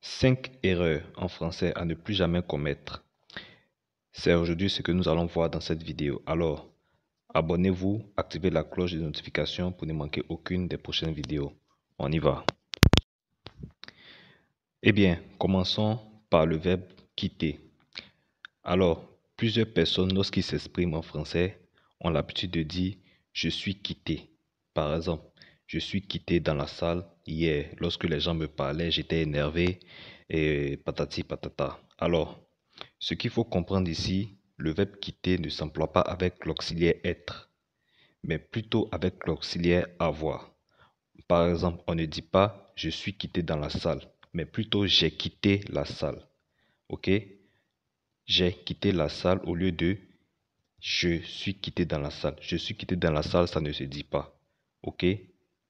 5 erreurs en français à ne plus jamais commettre. C'est aujourd'hui ce que nous allons voir dans cette vidéo. Alors, abonnez-vous, activez la cloche de notification pour ne manquer aucune des prochaines vidéos. On y va. Eh bien, commençons par le verbe quitter. Alors, plusieurs personnes, lorsqu'ils s'expriment en français, ont l'habitude de dire « je suis quitté ». Par exemple, je suis quitté dans la salle hier. Lorsque les gens me parlaient, j'étais énervé et patati patata. Alors, ce qu'il faut comprendre ici, le verbe quitter ne s'emploie pas avec l'auxiliaire être, mais plutôt avec l'auxiliaire avoir. Par exemple, on ne dit pas je suis quitté dans la salle, mais plutôt j'ai quitté la salle. Ok? J'ai quitté la salle au lieu de je suis quitté dans la salle. Je suis quitté dans la salle, ça ne se dit pas. Ok?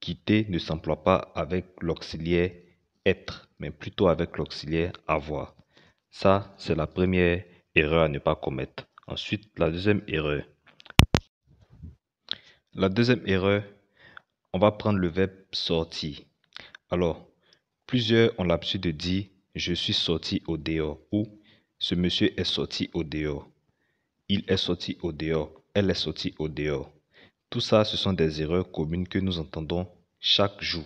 Quitter ne s'emploie pas avec l'auxiliaire être, mais plutôt avec l'auxiliaire avoir. Ça, c'est la première erreur à ne pas commettre. Ensuite, la deuxième erreur. La deuxième erreur, on va prendre le verbe sortir. Alors, plusieurs ont l'habitude de dire je suis sorti au dehors ou ce monsieur est sorti au dehors. Il est sorti au dehors. Elle est sortie au dehors. Tout ça, ce sont des erreurs communes que nous entendons chaque jour.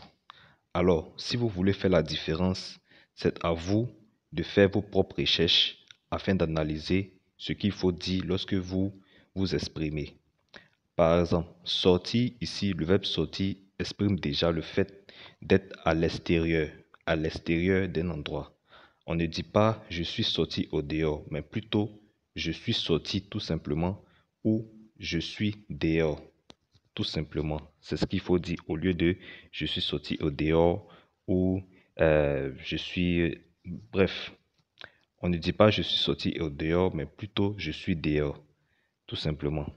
Alors, si vous voulez faire la différence, c'est à vous de faire vos propres recherches afin d'analyser ce qu'il faut dire lorsque vous vous exprimez. Par exemple, sortir, ici, le verbe sortir exprime déjà le fait d'être à l'extérieur d'un endroit. On ne dit pas je suis sorti au dehors, mais plutôt je suis sorti tout simplement ou je suis dehors. Tout simplement, c'est ce qu'il faut dire au lieu de je suis sorti au dehors ou je suis... Bref, on ne dit pas je suis sorti au dehors, mais plutôt je suis dehors. Tout simplement.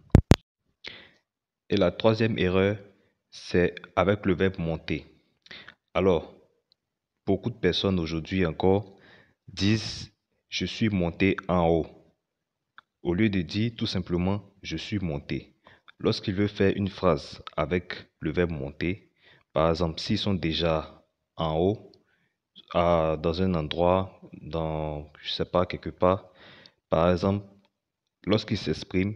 Et la troisième erreur, c'est avec le verbe monter. Alors, beaucoup de personnes aujourd'hui encore disent je suis monté en haut, au lieu de dire tout simplement je suis monté. Lorsqu'ils veulent faire une phrase avec le verbe monter, par exemple, s'ils sont déjà en haut, dans un endroit, je sais pas, quelque part, par exemple, lorsqu'ils s'expriment,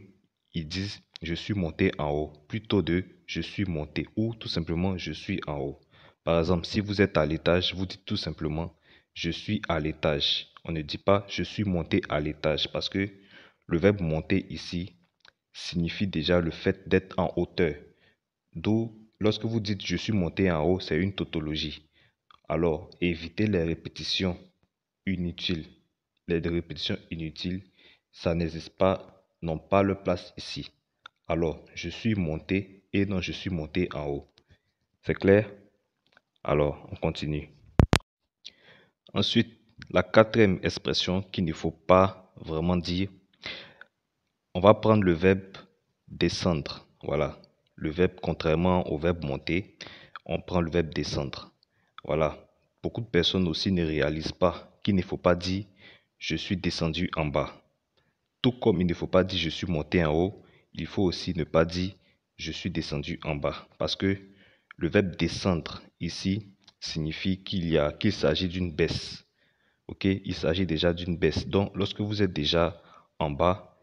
ils disent je suis monté en haut, plutôt de je suis monté ou tout simplement je suis en haut. Par exemple, si vous êtes à l'étage, vous dites tout simplement je suis à l'étage. On ne dit pas je suis monté à l'étage parce que le verbe monter ici signifie déjà le fait d'être en hauteur. D'où, lorsque vous dites je suis monté en haut, c'est une tautologie. Alors, évitez les répétitions inutiles. Les répétitions inutiles, ça n'existe pas, n'ont pas leur place ici. Alors, je suis monté et non, je suis monté en haut. C'est clair? Alors, on continue. Ensuite, la quatrième expression qu'il ne faut pas vraiment dire, on va prendre le verbe descendre. Voilà. Le verbe, contrairement au verbe monter, on prend le verbe descendre. Voilà. Beaucoup de personnes aussi ne réalisent pas qu'il ne faut pas dire je suis descendu en bas. Tout comme il ne faut pas dire je suis monté en haut, il faut aussi ne pas dire je suis descendu en bas. Parce que le verbe descendre ici signifie qu'il s'agit d'une baisse. Ok, il s'agit déjà d'une baisse. Donc, lorsque vous êtes déjà en bas,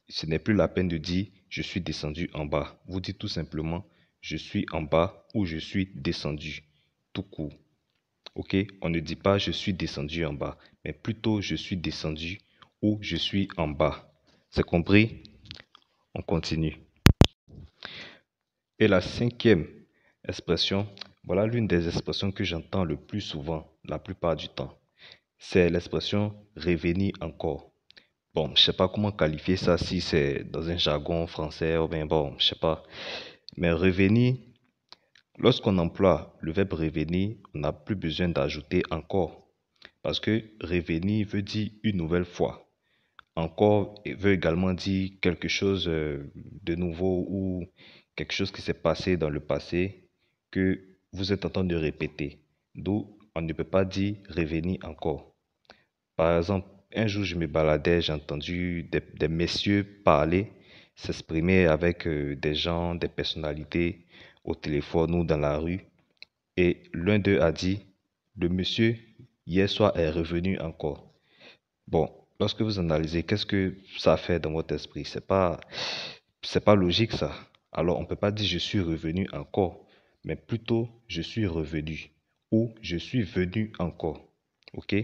ce n'est plus la peine de dire je suis descendu en bas. Vous dites tout simplement je suis en bas ou je suis descendu. Tout court. Ok, on ne dit pas je suis descendu en bas, mais plutôt je suis descendu ou je suis en bas. C'est compris? On continue. Et la cinquième expression, voilà l'une des expressions que j'entends le plus souvent, la plupart du temps. C'est l'expression revenir encore. Bon, je sais pas comment qualifier ça, si c'est dans un jargon français ou bien bon, je sais pas. Mais revenir, lorsqu'on emploie le verbe revenir, on n'a plus besoin d'ajouter encore. Parce que revenir veut dire une nouvelle fois. Encore veut également dire quelque chose de nouveau ou quelque chose qui s'est passé dans le passé que vous êtes en train de répéter. D'où on ne peut pas dire revenir encore. Par exemple, un jour je me baladais, j'ai entendu des messieurs parler, s'exprimer avec des gens, des personnalités au téléphone ou dans la rue. Et l'un d'eux a dit, le monsieur hier soir est revenu encore. Bon, lorsque vous analysez, qu'est-ce que ça fait dans votre esprit? C'est pas logique ça. Alors, on ne peut pas dire je suis revenu encore, mais plutôt je suis revenu ou je suis venu encore. Ok?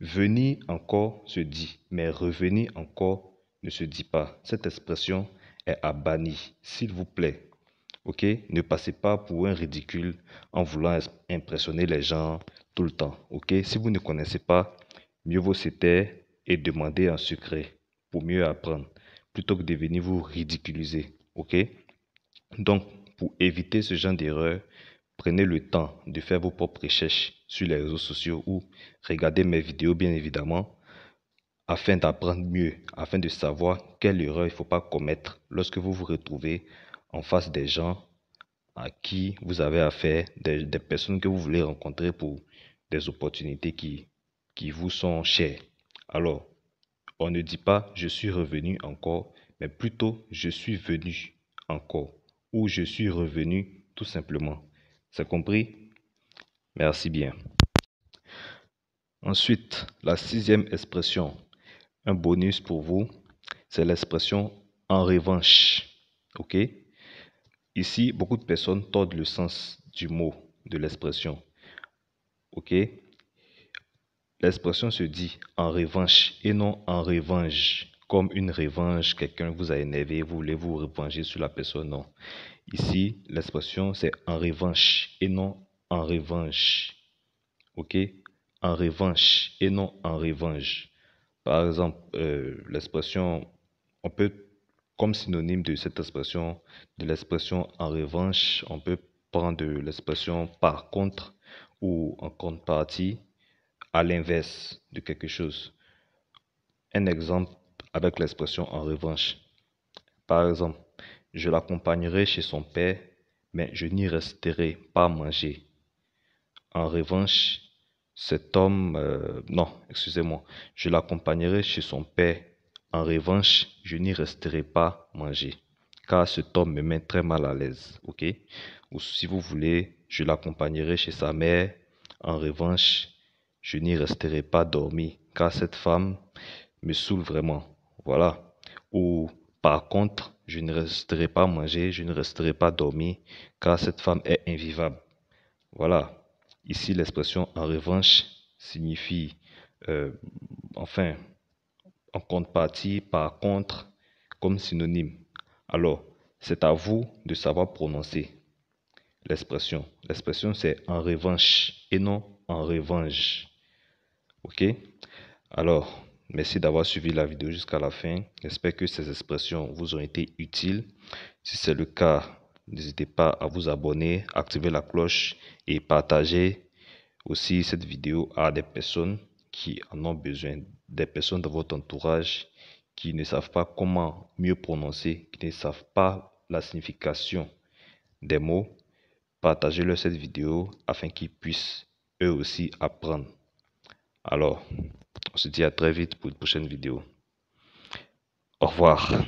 Venir encore se dit, mais revenir encore ne se dit pas. Cette expression est à bannir, s'il vous plaît. Ok? Ne passez pas pour un ridicule en voulant impressionner les gens tout le temps. Ok? Si vous ne connaissez pas, mieux vaut se taire et demander en secret pour mieux apprendre, plutôt que de venir vous ridiculiser. Ok? Donc, pour éviter ce genre d'erreur, prenez le temps de faire vos propres recherches sur les réseaux sociaux ou regardez mes vidéos, bien évidemment, afin d'apprendre mieux, afin de savoir quelle erreur il ne faut pas commettre lorsque vous vous retrouvez en face des gens à qui vous avez affaire, des personnes que vous voulez rencontrer pour des opportunités qui vous sont chères. Alors, on ne dit pas je suis revenu encore, mais plutôt je suis venu encore ou je suis revenu tout simplement. C'est compris? Merci bien. Ensuite, la sixième expression, un bonus pour vous, c'est l'expression en revanche. Ok? Ici, beaucoup de personnes tordent le sens du mot, de l'expression. Ok? L'expression se dit en revanche et non en revanche. Comme une revanche, quelqu'un vous a énervé, vous voulez vous revenger sur la personne. Non. Ici, l'expression c'est en revanche et non en revanche. Ok? En revanche et non en revanche. Par exemple, l'expression, on peut, comme synonyme de cette expression, de l'expression en revanche, on peut prendre l'expression par contre ou en contrepartie, à l'inverse de quelque chose. Un exemple avec l'expression en revanche. Par exemple, je l'accompagnerai chez son père, mais je n'y resterai pas manger. En revanche, cet homme, non, excusez-moi, je l'accompagnerai chez son père. En revanche, je n'y resterai pas manger, car cet homme me met très mal à l'aise, ok? Ou si vous voulez, je l'accompagnerai chez sa mère. En revanche, je n'y resterai pas dormir, car cette femme me saoule vraiment, voilà. Ou par contre, je ne resterai pas manger, je ne resterai pas dormir, car cette femme est invivable. Voilà. Ici, l'expression en revanche signifie, euh, enfin, en contrepartie, par contre, comme synonyme. Alors, c'est à vous de savoir prononcer l'expression. L'expression, c'est en revanche et non en revanche. OK? Alors, merci d'avoir suivi la vidéo jusqu'à la fin. J'espère que ces expressions vous ont été utiles. Si c'est le cas, n'hésitez pas à vous abonner, activer la cloche et partager aussi cette vidéo à des personnes qui en ont besoin, des personnes de votre entourage qui ne savent pas comment mieux prononcer, qui ne savent pas la signification des mots. Partagez-leur cette vidéo afin qu'ils puissent eux aussi apprendre. Alors, on se dit à très vite pour une prochaine vidéo. Au revoir.